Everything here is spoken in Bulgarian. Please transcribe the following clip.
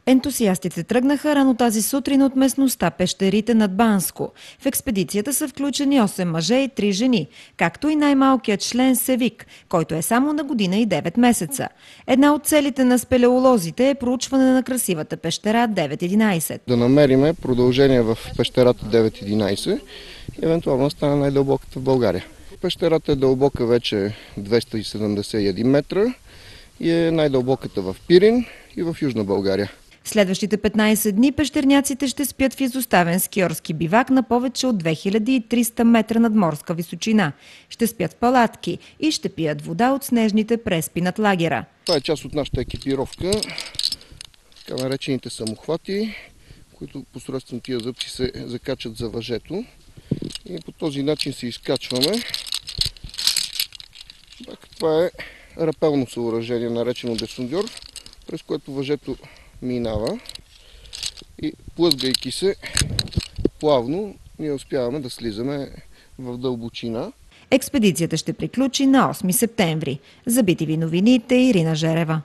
Ентусиастите тръгнаха рано тази сутрин от местността Пещерите над Банско. В експедицията са включени 8 мъже и 3 жени, както и най-малкият член Севик, който е само на година и 9 месеца. Една от целите на спелеолозите е проучване на красивата пещера 911. Да намериме продължение в пещерата 911 и евентуално стане най-дълбоката в България. Пещерата е дълбока вече 271 метра и е най-дълбоката в Пирин и в Южна България. Следващите 15 дни пещерняците ще спят в изоставен скиорски бивак на повече от 2300 метра надморска височина. Ще спят в палатки и ще пият вода от снежните преспи над лагера. Това е част от нашата екипировка, така наречените самохвати, които посредством тия зъбчи се закачат за въжето и по този начин се изкачваме. Това е рапелно съоръжение, наречено десондьор, през което въжето минава и плъзгайки се плавно, ние успяваме да слизаме в дълбочина. Експедицията ще приключи на 8 септември. За BTV новините Ирина Жерева.